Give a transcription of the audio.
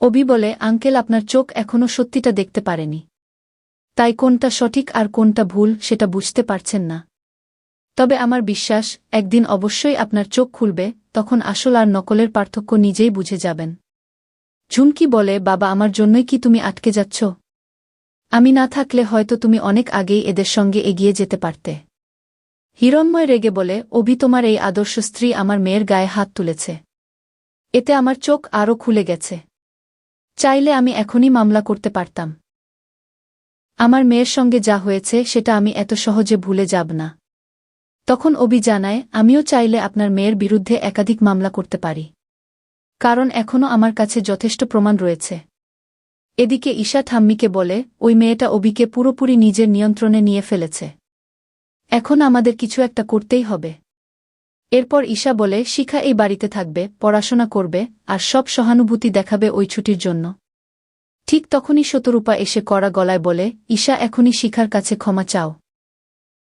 অভি বলে, আঙ্কেল আপনার চোখ এখনও সত্যিটা দেখতে পারেনি। তাই কোনটা সঠিক আর কোনটা ভুল সেটা বুঝতে পারছেন না। তবে আমার বিশ্বাস, একদিন অবশ্যই আপনার চোখ খুলবে, তখন আসল আর নকলের পার্থক্য নিজেই বুঝে যাবেন। ঝুমকি বলে, বাবা আমার জন্যই কি তুমি আটকে যাচ্ছ? আমি না থাকলে হয়তো তুমি অনেক আগেই এদের সঙ্গে এগিয়ে যেতে পারতে। হিরণ্ময় রেগে বলে, অভি তোমার এই আদর্শ স্ত্রী আমার মেয়ের গায়ে হাত তুলেছে। এতে আমার চোখ আরও খুলে গেছে। চাইলে আমি এখনই মামলা করতে পারতাম। আমার মেয়ের সঙ্গে যা হয়েছে সেটা আমি এত সহজে ভুলে যাব না। তখন অভি জানায়, আমিও চাইলে আপনার মেয়ের বিরুদ্ধে একাধিক মামলা করতে পারি। কারণ এখনও আমার কাছে যথেষ্ট প্রমাণ রয়েছে। এদিকে ঈশা ঠাম্মিকে বলে, ওই মেয়েটা অভিকে পুরোপুরি নিজের নিয়ন্ত্রণে নিয়ে ফেলেছে। এখন আমাদের কিছু একটা করতেই হবে। এরপর ঈশা বলে, শিখা এই বাড়িতে থাকবে, পড়াশোনা করবে, আর সব সহানুভূতি দেখাবে ওই ছুটির জন্য। ঠিক তখনই শতরূপা এসে কড়া গলায় বলে, ঈশা এখনই শিখার কাছে ক্ষমা চাও।